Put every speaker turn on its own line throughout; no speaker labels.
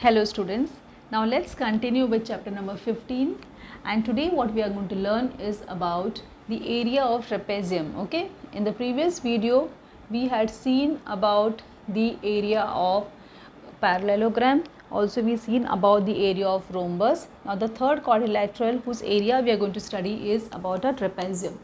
Hello students, now let's continue with chapter number 15, and today what we are going to learn is about the area of trapezium. Okay, in the previous video we had seen about the area of parallelogram, also we seen about the area of rhombus. Now the third quadrilateral whose area we are going to study is about a trapezium.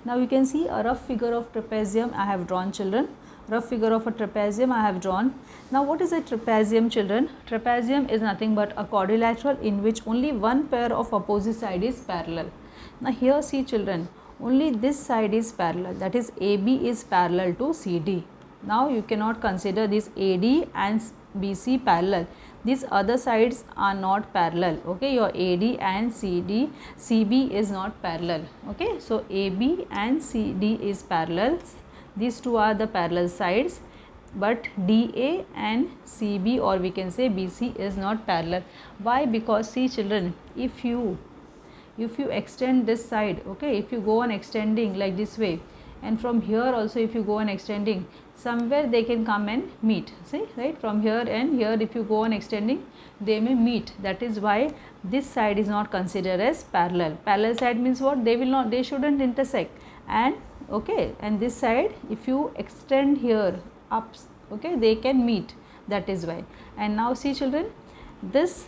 Now you can see a rough figure of trapezium I have drawn, children. Rough figure of a trapezium I have drawn. Now what is a trapezium, children? Trapezium is nothing but a quadrilateral in which only one pair of opposite side is parallel. Now here see children, only this side is parallel, that is AB is parallel to CD. Now you cannot consider this AD and BC parallel. These other sides are not parallel. Okay, your AD and CB is not parallel. Okay, so AB and CD is parallel. These two are the parallel sides, but DA and CB, or we can say BC, is not parallel. Why? Because see children, if you extend this side, okay, if you go on extending like this way, and from here also if you go on extending, somewhere they can come and meet. See, right, from here and here if you go on extending, they may meet. That is why this side is not considered as parallel. Parallel side means what? They shouldn't intersect. And okay, and this side if you extend here up, okay, they can meet. That is why. And now see children, this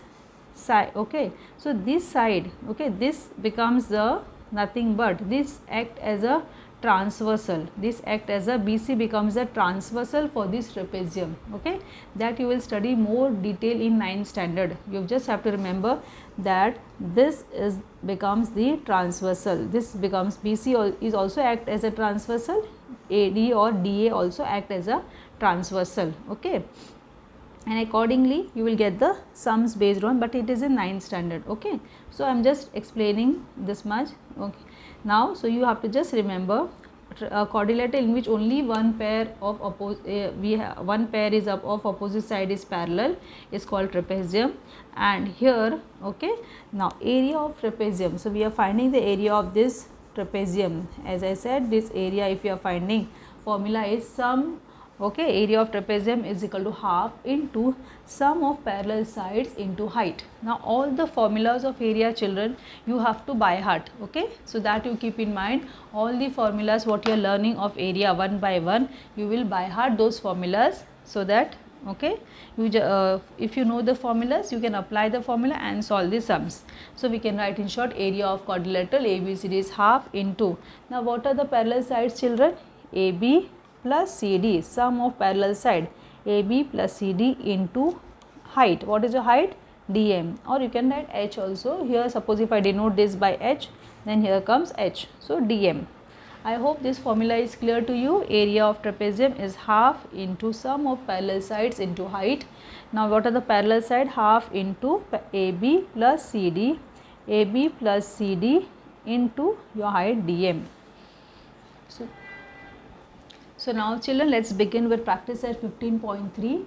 side, okay, so this side, okay, this becomes the nothing but this act as a transversal. This act as a BC becomes a transversal for this trapezium. Okay, that you will study more detail in 9th standard. You just have to remember that this becomes the transversal. This becomes BC is also act as a transversal. AD or DA also act as a transversal. Okay, and accordingly you will get the sums based on, but it is in 9th standard. Okay, so I am just explaining this much. Okay, now so you have to just remember a quadrilateral in which only one pair of one pair is of opposite side is parallel is called trapezium. And here, okay, now area of trapezium, so we are finding the area of this trapezium. As I said, this area, if you are finding, formula is sum, okay, area of trapezium is equal to half into sum of parallel sides into height. Now all the formulas of area, children, you have to by heart. Okay, so that you keep in mind, all the formulas what you are learning of area one by one, you will by heart those formulas, so that okay, you if you know the formulas, you can apply the formula and solve the sums. So we can write in short, area of quadrilateral ABCD is half into, now what are the parallel sides, children? AB plus CD, sum of parallel side AB plus CD into height. What is your height? DM, or you can write H also. Here suppose if I denote this by H, then here comes H, so DM. I hope this formula is clear to you. Area of trapezium is half into sum of parallel sides into height. Now what are the parallel side? Half into AB plus CD, AB plus CD into your height DM. So now children, let's begin with practice at 15.3.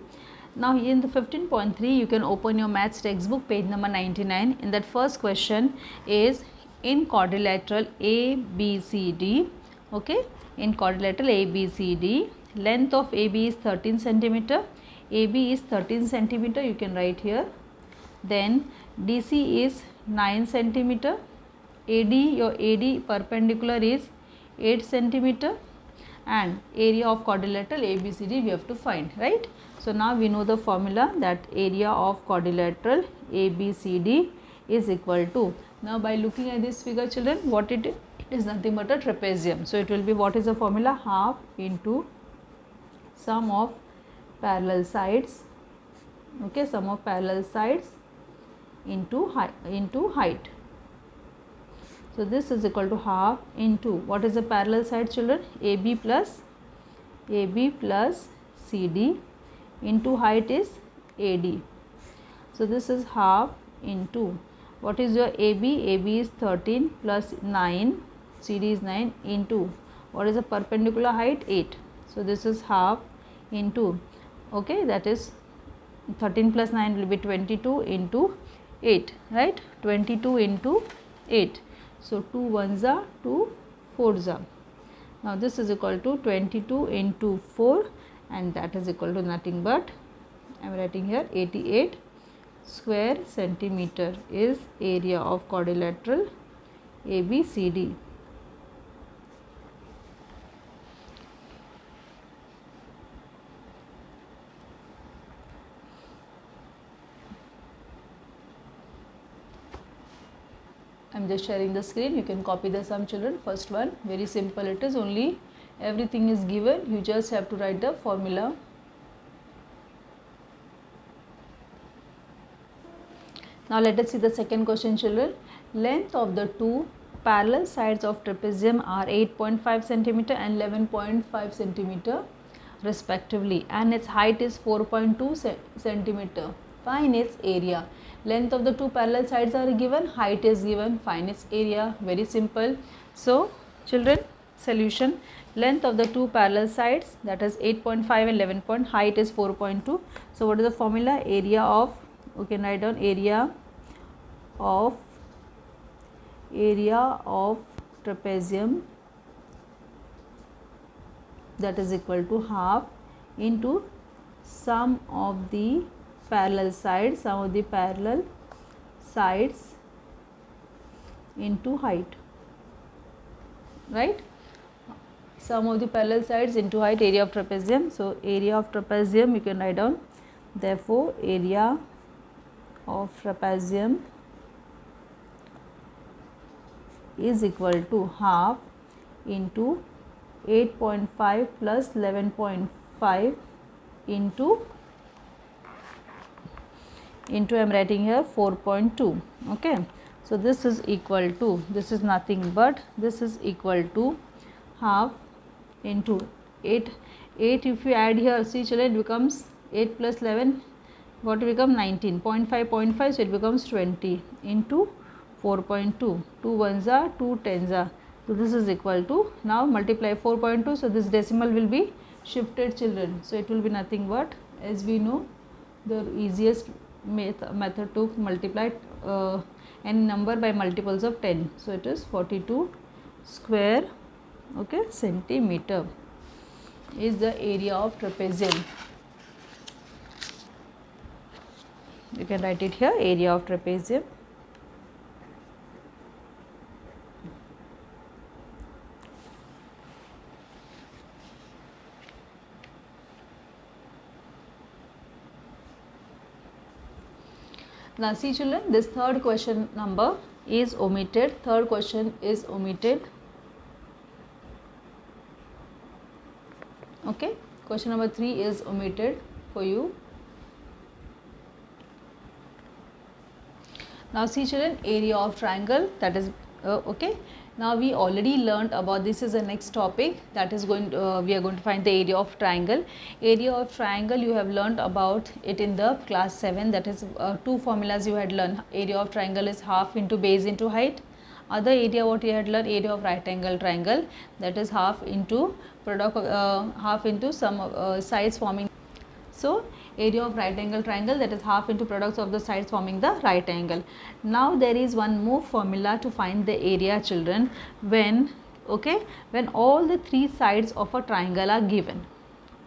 Now in the 15.3 you can open your maths textbook, page number 99. In that first question is in quadrilateral ABCD, okay, in quadrilateral ABCD, length of AB is 13 centimeter, AB is 13 centimeter, you can write here. Then DC is 9 centimeter, AD, your AD perpendicular is 8 centimeter, and area of quadrilateral ABCD we have to find, right? So now we know the formula that area of quadrilateral ABCD is equal to, now by looking at this figure, children, what it is nothing but a trapezium. So it will be, what is the formula? Half into sum of parallel sides, okay, sum of parallel sides into height. So this is equal to half into, what is the parallel side, children? AB plus CD into height is AD. So this is half into, what is your AB? AB is 13 plus 9, CD is 9 into, what is the perpendicular height? 8. So this is half into, okay, that is 13 plus 9 will be 22 into 8, right? 22 into 8. So 2 ones are 2 fours are. Now this is equal to 22 into 4, and that is equal to nothing but, I am writing here 88 square centimeter is area of quadrilateral ABCD. I am just sharing the screen. You can copy the sum, children. First one, very simple it is, only everything is given, you just have to write the formula. Now let us see the second question, children. Length of the two parallel sides of trapezium are 8.5 centimeter and 11.5 centimeter respectively, and its height is 4.2 centimeter. Find its area. Length of the two parallel sides are given, height is given, find its area. Very simple. So children, solution: length of the two parallel sides, that is 8.5 and 11 height is 4.2. So what is the formula? Area of, we can write down area of trapezium, that is equal to half into sum of the parallel sides, into height, right? Sum of the parallel sides into height, area of trapezium. So area of trapezium you can write down, therefore area of trapezium is equal to half into 8.5 plus 11.5 into I am writing here 4.2. okay, so this is equal to, this is nothing but this is equal to half into 8 if you add here, see children, it becomes 8 plus 11, what will become 19, 0.5, so it becomes 20 into 4.2, 2 ones are 2 tens are, so this is equal to, now multiply 4.2, so this decimal will be shifted, children, so it will be nothing but, as we know, the easiest method to multiply any number by multiples of 10, so it is 42 square, okay, centimeter is the area of trapezium. You can write it here, area of trapezium. Now see children, this third question number is omitted, third question is omitted, okay, question number 3 is omitted for you. Now see children, area of triangle, that is okay. Now we already learnt about, this is the next topic, that is going to, we are going to find the area of triangle. Area of triangle you have learnt about it in the class 7, that is two formulas you had learned. Area of triangle is half into base into height. Other area what you had learned, area of right angle triangle, that is half into product half into some sides forming. So area of right angle triangle, that is half into products of the sides forming the right angle. Now there is one more formula to find the area, children, when, okay, when all the three sides of a triangle are given.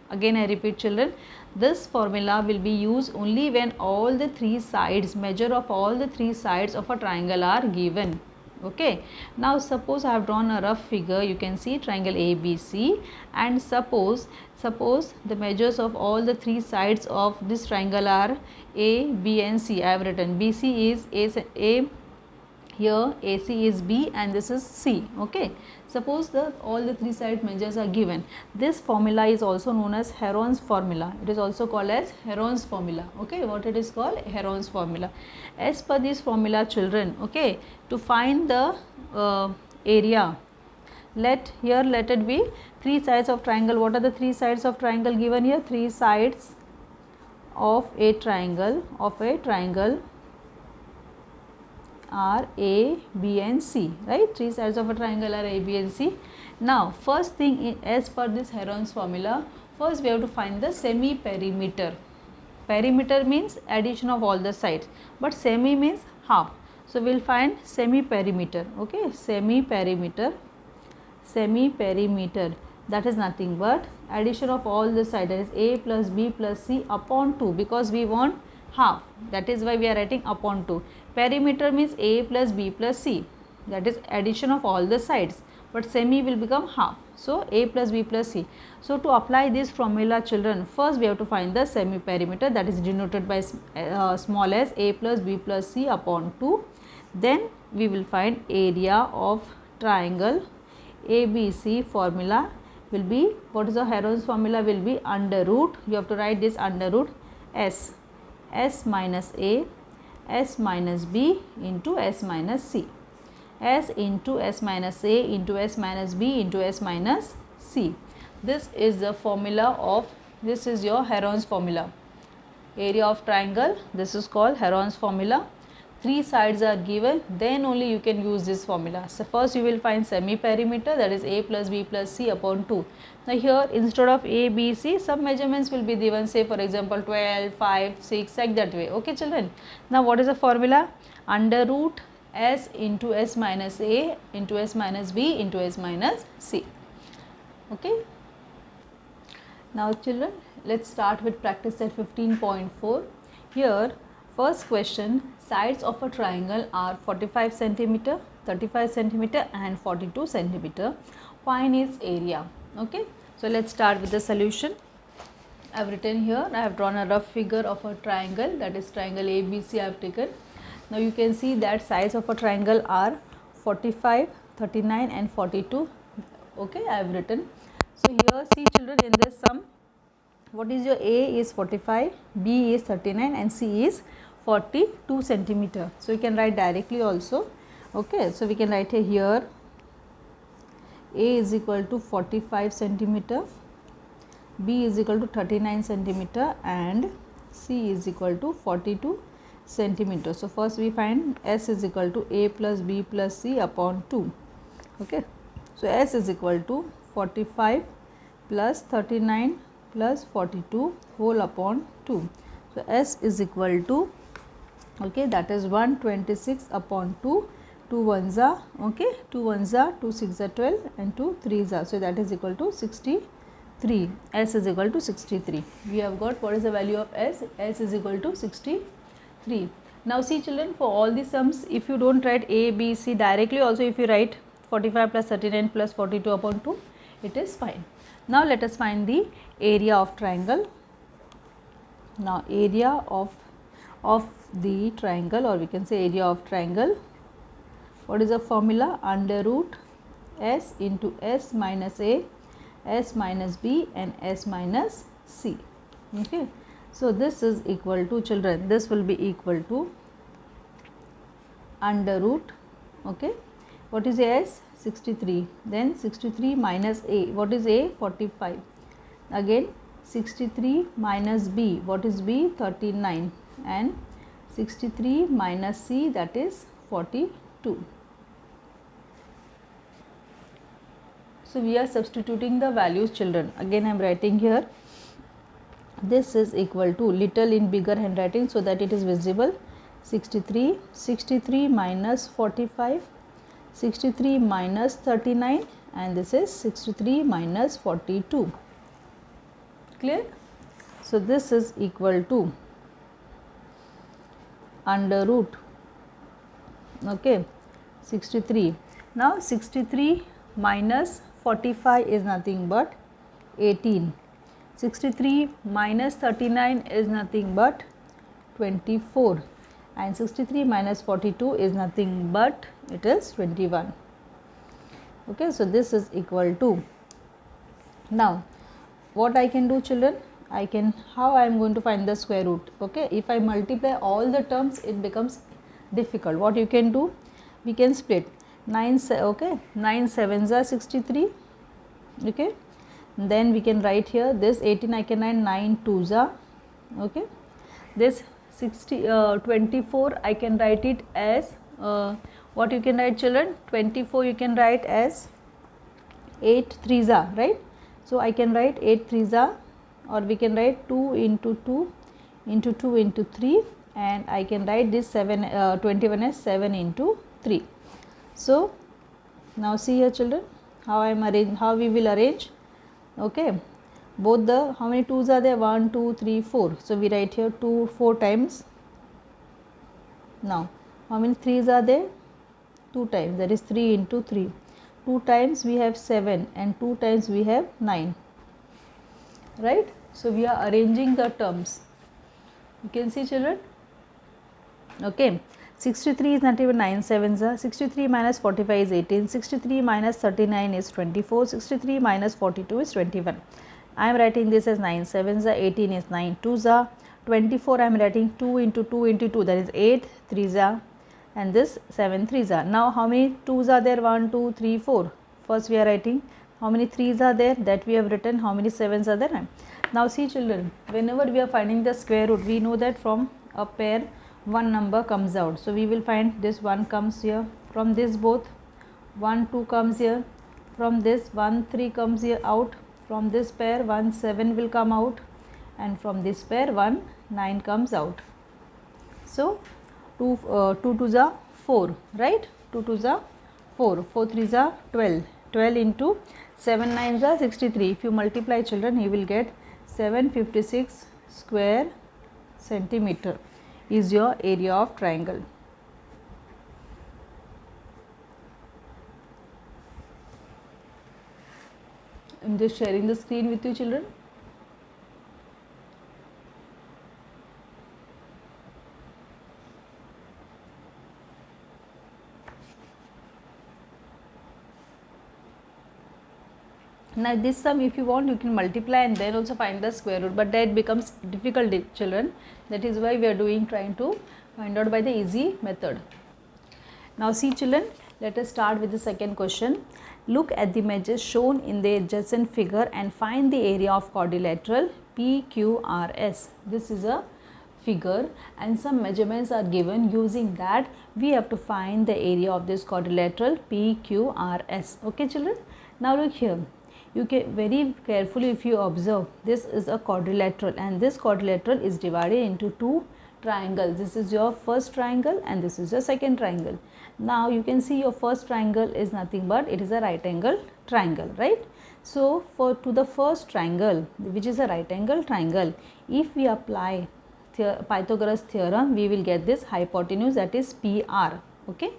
Again I repeat children, this formula will be used only when all the three sides, measure of all the three sides of a triangle are given. Okay, now suppose I have drawn a rough figure, you can see triangle ABC, and suppose the measures of all the three sides of this triangle are A, B and C. I have written BC is A here, AC is B and this is C. Okay, suppose all the three side measures are given. This formula is also known as Heron's formula. It is also called as Heron's formula. Okay, what it is called? Heron's formula. As per this formula, children, okay, to find the area, let it be three sides of triangle. What are the three sides of triangle given here? Three sides of a triangle are A, B and C, right? Three sides of a triangle are A, B and C. Now first thing, as per this Heron's formula, first we have to find the semi-perimeter. Perimeter means addition of all the sides, but semi means half. So we will find semi-perimeter. Okay, semi-perimeter, that is nothing but addition of all the sides, that is A plus B plus C upon 2, because we want half. That is why we are writing upon 2. Perimeter means a plus b plus c, that is addition of all the sides, but semi will become half. So a plus b plus c. So to apply this formula, children, first we have to find the semi perimeter, that is denoted by small as a plus b plus c upon 2. Then we will find area of triangle. ABC formula will be, what is the Heron's formula, will be under root, you have to write this under root s minus a, s minus b into s minus c, s into s minus a into s minus b into s minus c. This is the formula of, this is your Heron's formula. Area of triangle, this is called Heron's formula. 3 sides are given, then only you can use this formula. So first you will find semi perimeter, that is a plus b plus c upon 2. Now here instead of a, b, c, some measurements will be given, say for example 12, 5, 6, like that way. Okay children. Now what is the formula? Under root s into s minus a into s minus b into s minus c. Okay. Now children, let's start with practice set 15.4. Here first question, sides of a triangle are 45 centimeter, 35 centimeter and 42 centimeter. Find its area. Okay. So let's start with the solution. I have written here, I have drawn a rough figure of a triangle, that is triangle ABC I have taken. Now you can see that sides of a triangle are 45, 39 and 42. Okay, I have written. So here see children, in this sum, what is your A is 45, B is 39 and C is 42 centimeter. So you can write directly also. Okay, so we can write here A is equal to 45 centimeter, B is equal to 39 centimeter and C is equal to 42 centimeter. So first we find S is equal to A plus B plus C upon 2. Okay, so S is equal to 45 plus 39 plus 42 whole upon 2. So S is equal to, okay, that is 126 upon 2. 2 ones are, okay, 2 ones are, 2 6 are 12 and 2 3s are. So that is equal to 63. S is equal to 63. We have got what is the value of S? S is equal to 63. Now see children, for all the sums, if you don't write A, B, C directly, also if you write 45 plus 39 plus 42 upon 2, it is fine. Now let us find the area of triangle. Now area of the triangle, or we can say area of triangle. What is the formula? Under root S into S minus A, S minus B and S minus C. Okay. So this is equal to, children, this will be equal to under root, okay, what is S? 63. Then 63 minus A, what is A? 45. Again 63 minus B, what is B? 39 and 63 minus C, that is 42. So we are substituting the values, children. Again I am writing here, this is equal to, little in bigger handwriting so that it is visible, 63 minus 45, 63 minus 39 and this is 63 minus 42. Clear? So this is equal to under root, okay, 63. Now 63 minus 45 is nothing but 18. 63 minus 39 is nothing but 24 and 63 minus 42 is nothing but it is 21. Okay, so this is equal to, now what I can do, children, I can, how I am going to find the square root. Okay, if I multiply all the terms it becomes difficult. What you can do, we can split 9, okay, 9 7s are 63, okay, then we can write here this 18 I can write 9 2s are, okay, this 24 I can write it as what you can write, children, 24 you can write as 8 3s are, right. So I can write 8 3s are, or we can write 2 into 2 into 2 into 3 and I can write this 21 as 7 into 3. So now see here, children, how I am arrange, how we will arrange. Okay, both the, how many 2's are there? 1, 2, 3, 4. So we write here 2, 4 times. Now how many 3's are there? 2 times, that is 3 into 3. 2 times we have 7 and 2 times we have 9, right? So we are arranging the terms. You can see, children. Okay, 63 is not even 9 sevens. 63 minus 45 is 18. 63 minus 39 is 24. 63 minus 42 is 21. I am writing this as 9 sevens. 18 is 9 twos. 24 I am writing 2 into 2 into 2, that is 8 threes, and this 7 threes. Now how many 2's are there? 1, 2, 3, 4. First we are writing how many 3's are there, that we have written. How many 7's are there? Now see, children, whenever we are finding the square root, we know that from a pair one number comes out. So we will find this 1 comes here, from this both 1 2 comes here, from this 1 3 comes here out, from this pair 1 7 will come out, and from this pair 1 9 comes out. So 2 2's are 4, right? 2 2's are 4, 4 3's are 12, 12 into 7 9's are 63. If you multiply, children, you will get 756 square centimeter is your area of triangle. I am just sharing the screen with you, children. Now this sum, if you want, you can multiply and then also find the square root, but that becomes difficult, children. That is why we are trying to find out by the easy method. Now see, children, let us start with the second question. Look at the measures shown in the adjacent figure and find the area of quadrilateral PQRS. This is a figure and some measurements are given. Using that, we have to find the area of this quadrilateral PQRS. Okay, children. Now look here. You can very carefully, if you observe, this is a quadrilateral and this quadrilateral is divided into two triangles. This is your first triangle and this is your second triangle. Now you can see your first triangle is nothing but it is a right angle triangle, right? So to the first triangle, which is a right angle triangle, if we apply Pythagoras theorem, we will get this hypotenuse, that is PR. Okay,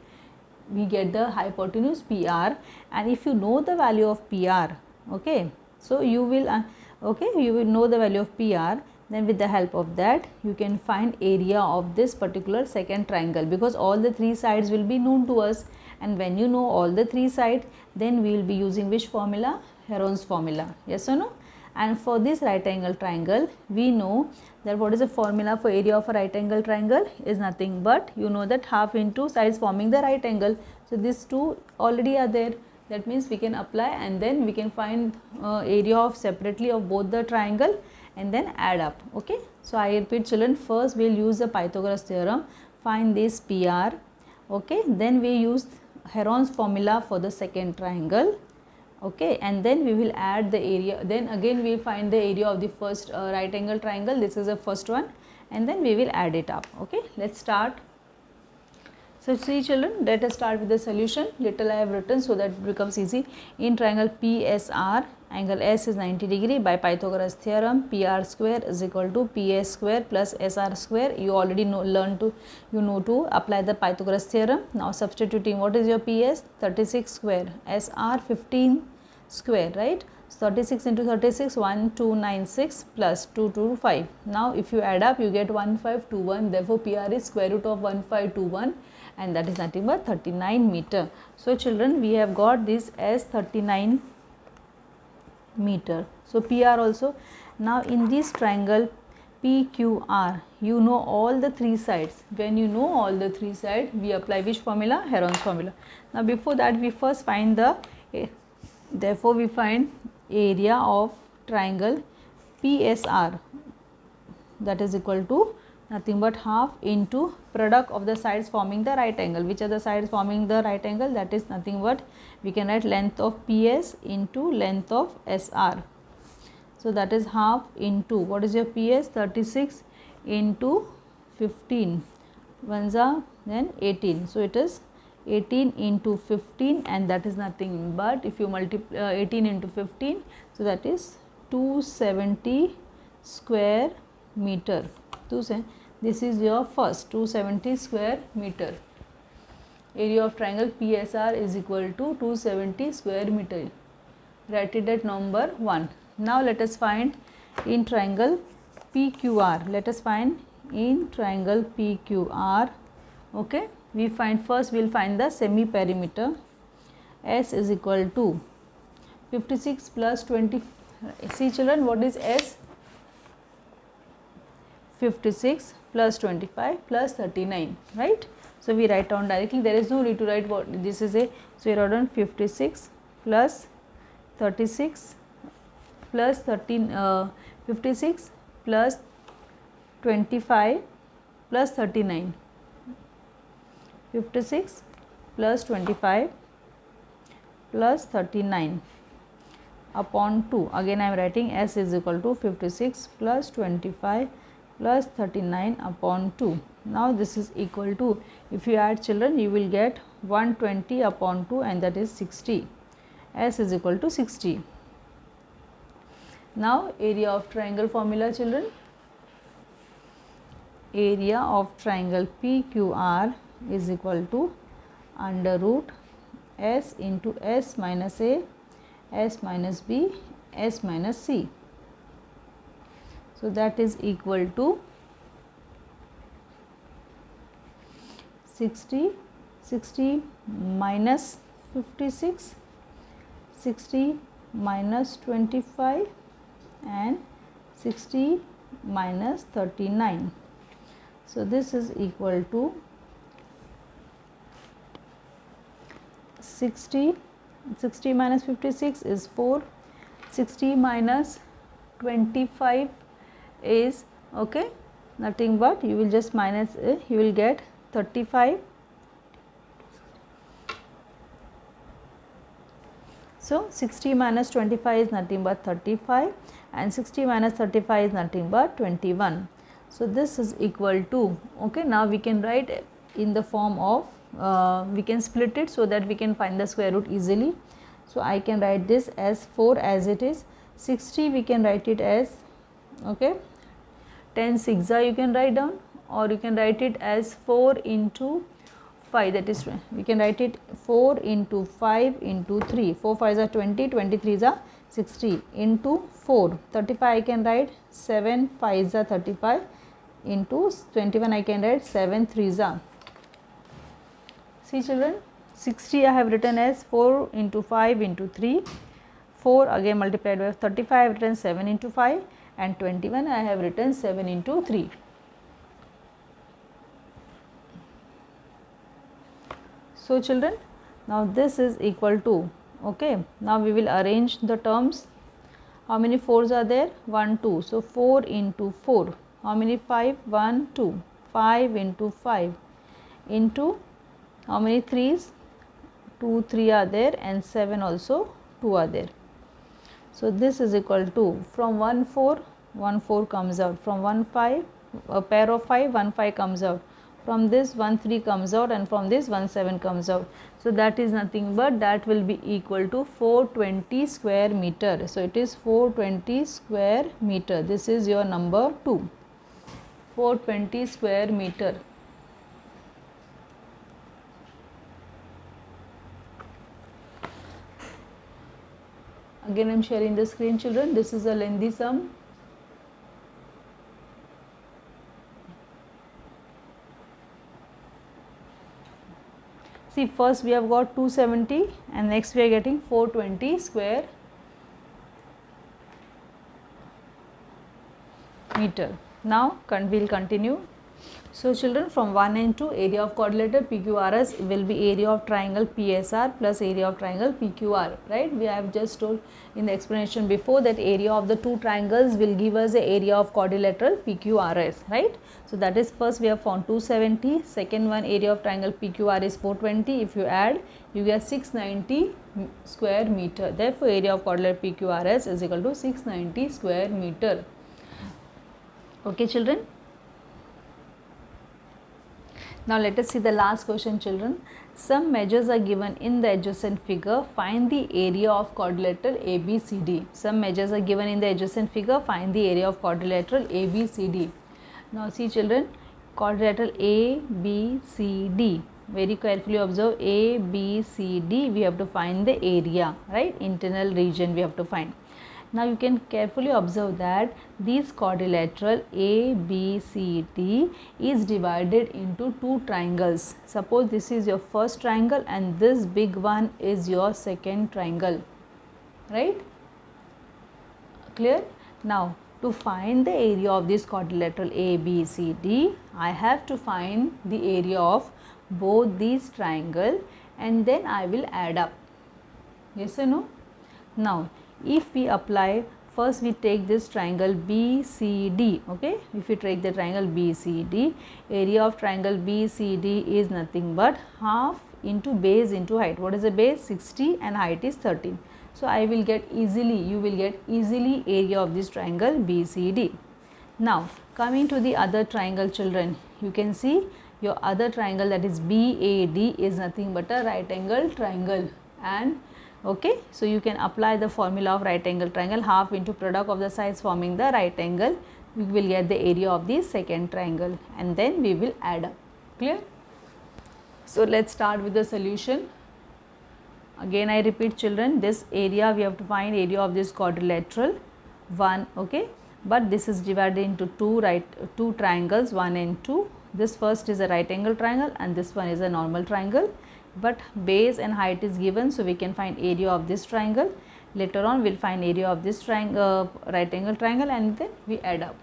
we get the hypotenuse PR, and if you know the value of PR, okay, so you will you will know the value of PR. Then with the help of that, you can find area of this particular second triangle, because all the three sides will be known to us, and when you know all the three sides, then we will be using which formula? Heron's formula. Yes or no? And for this right angle triangle, we know that what is the formula for area of a right angle triangle is nothing but, you know, that half into sides forming the right angle. So these two already are there. That means we can apply and then we can find area of separately of both the triangle and then add up. Okay, so I repeat, children, first we will use the Pythagoras theorem, find this PR. Okay, then we use Heron's formula for the second triangle. Okay, and then we will add the area, then again we will find the area of the first right angle triangle. This is the first one, and then we will add it up. Okay, let's start. So see, children, let us start with the solution. Little I have written so that it becomes easy. In triangle PSR, angle S is 90 degree. By Pythagoras theorem, PR square is equal to PS square plus SR square. You already know to apply the Pythagoras theorem. Now substituting, what is your PS? 36 square, SR 15 square, right? So 36 into 36, 1296 plus 225. Now if you add up, you get 1521. Therefore PR is square root of 1521, and that is nothing but 39 meter. So children, we have got this as 39 meter. So PR also. Now in this triangle PQR, you know all the three sides. When you know all the three sides, we apply which formula? Heron's formula. Now before that, we first find the, therefore we find area of triangle PSR, that is equal to nothing but half into product of the sides forming the right angle. Which are the sides forming the right angle? That is nothing but, we can write length of PS into length of SR. So that is half into, what is your PS? 36 into 15, ones are then 18. So it is 18 into 15, and that is nothing but, if you multiply 18 into 15, so that is 270 square meter. This is your first 270 square meter. Area of triangle PSR is equal to 270 square meter. Write it at number 1. Now let us find in triangle PQR. Let us find in triangle PQR. Okay, we find first, we will find the semi perimeter. S is equal to 56 plus 20. See children, what is S? 56 plus 25 plus 39, right? So we write down directly. There is no need to write what this is a. So we write down 56 plus 36 plus 56 plus 25 plus 39. 56 plus 25 plus 39 upon 2. Again I am writing S is equal to 56 plus 25 plus 39 upon 2. Now this is equal to, if you add children, you will get 120 upon 2, and that is 60. S is equal to 60. Now area of triangle formula children. Area of triangle PQR is equal to under root S into S minus A, S minus B, S minus C. So that is equal to 60 minus 56, 60 minus 25 and 60 minus 39. So this is equal to 60 minus 56 is 4, 60 minus 25 is, okay, nothing but you will just minus, you will get 35. So 60 minus 25 is nothing but 35, and 60 minus 35 is nothing but 21. So this is equal to, okay, now we can write in the form of, we can split it so that we can find the square root easily. So I can write this as 4 as it is. 60 we can write it as, okay, 10 6 you can write down, or you can write it as 4 into 5, that is, we can write it 4 into 5 into 3, 4 5s are 20, 23s are 60 into 4, 35 I can write 7 5s are 35 into 21 I can write 7 3s are. See children, 60 I have written as 4 into 5 into 3, 4 again multiplied by 35 I have written 7 into 5, and 21 I have written 7 into 3. So children, now this is equal to, okay, now we will arrange the terms. How many 4s are there? 1 2. So 4 into 4. How many 5? 1 2. 5 into 5 into how many 3s? 2 3 are there, and 7 also 2 are there. So this is equal to, from 1 4 comes out, from 1 5 a pair of 5 1 5 comes out, from this 1 3 comes out, and from this 1 7 comes out. So that is nothing but that will be equal to 420 square meter. So it is 420 square meter. This is your number 2, 420 square meter. Again I am sharing the screen children. This is a lengthy sum. See, first we have got 270, and next we are getting 420 square meter. Now we will continue. So children, from 1 and 2, area of quadrilateral PQRS will be area of triangle PSR plus area of triangle PQR, right? We have just told in the explanation before that area of the two triangles will give us the area of quadrilateral PQRS, right? So that is, first we have found 270, second one area of triangle PQR is 420. If you add, you get 690 square meter. Therefore area of quadrilateral PQRS is equal to 690 square meter. Okay children. Now let us see the last question, children. Some measures are given in the adjacent figure. Find the area of quadrilateral ABCD. Some measures are given in the adjacent figure. Find the area of quadrilateral ABCD. Now see children, quadrilateral ABCD. Very carefully observe ABCD. We have to find the area, right? Internal region we have to find. Now you can carefully observe that this quadrilateral ABCD is divided into two triangles. Suppose this is your first triangle and this big one is your second triangle, right? Clear? Now to find the area of this quadrilateral ABCD, I have to find the area of both these triangles and then I will add up. Yes or no? Now if we apply, first we take this triangle BCD, okay. If we take the triangle BCD, area of triangle BCD is nothing but half into base into height. What is the base? 60 and height is 13. So I will get easily, you will get easily area of this triangle BCD. Now coming to the other triangle, children, you can see your other triangle, that is BAD, is nothing but a right angle triangle. And okay, so you can apply the formula of right angle triangle, half into product of the sides forming the right angle, we will get the area of the second triangle and then we will add up. Clear? So let's start with the solution. Again I repeat children, this area we have to find area of this quadrilateral one, okay, but this is divided into two triangles, 1 and 2. This first is a right angle triangle and this one is a normal triangle, but base and height is given, so we can find area of this triangle. Later on we will find area of this triangle, right angle triangle, and then we add up.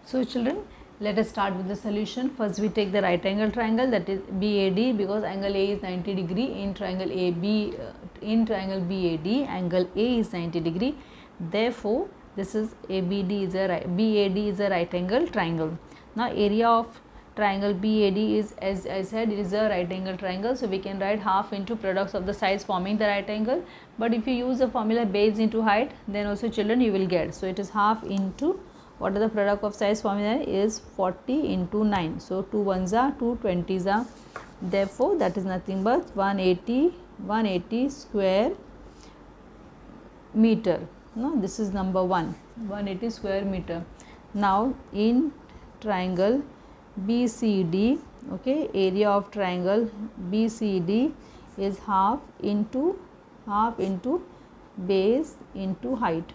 So children, let us start with the solution. First we take the right angle triangle, that is BAD, because angle A is 90 degree in triangle AB, in triangle BAD angle A is 90 degree. Therefore this is BAD is a right angle triangle. Now area of triangle BAD is, as I said, it is a right angle triangle, so we can write half into products of the sides forming the right angle. But if you use the formula base into height, then also children you will get, so it is half into, what are the product of sides forming there is 40 into 9, so 2 ones are 2 20s are, therefore that is nothing but 180 square meter. No, this is number 1, 180 square meter. Now in triangle BCD, okay, area of triangle BCD is half into base into height.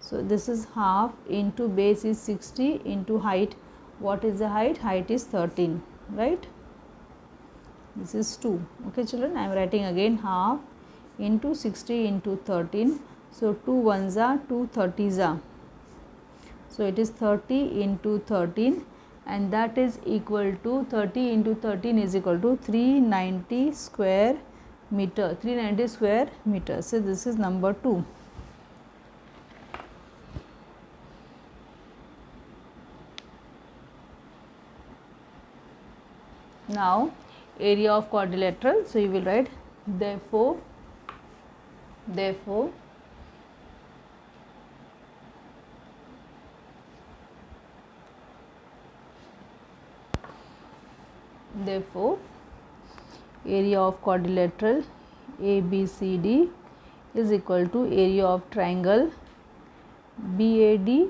So this is half into base is 60 into height. What is the height? Height is 13, right? This is 2. Okay children, I am writing again half into 60 into 13. So 2 ones are 2 30s are. So it is 30 into 13 and that is equal to 30 into 13 is equal to 390 square meter. 390 square meter. So this is number 2. Now area of quadrilateral. So you will write therefore area of quadrilateral ABCD is equal to area of triangle BAD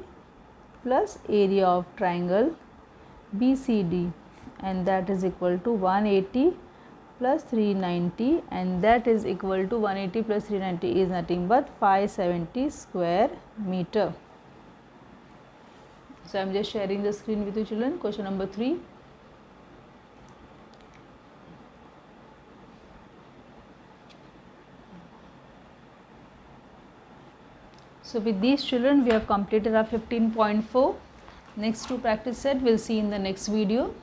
plus area of triangle BCD, and that is equal to 180 plus 390, and that is equal to 180 plus 390 is nothing but 570 square meter. So I am just sharing the screen with you children. Question number 3. So with these children we have completed our 15.4. Next 2 practice set we will see in the next video.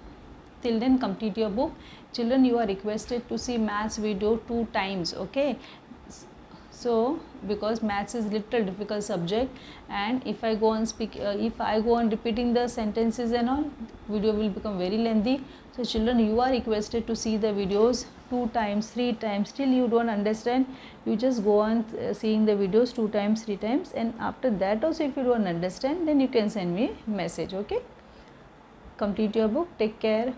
Till then complete your book. Children, you are requested to see maths video 2 times, okay. So because maths is little difficult subject, and if I go on repeating the sentences and all, video will become very lengthy. So children, you are requested to see the videos 2 times, 3 times. Still you don't understand, you just go on seeing the videos 2 times, 3 times, and after that also if you don't understand, then you can send me message, okay. complete your book. Take care.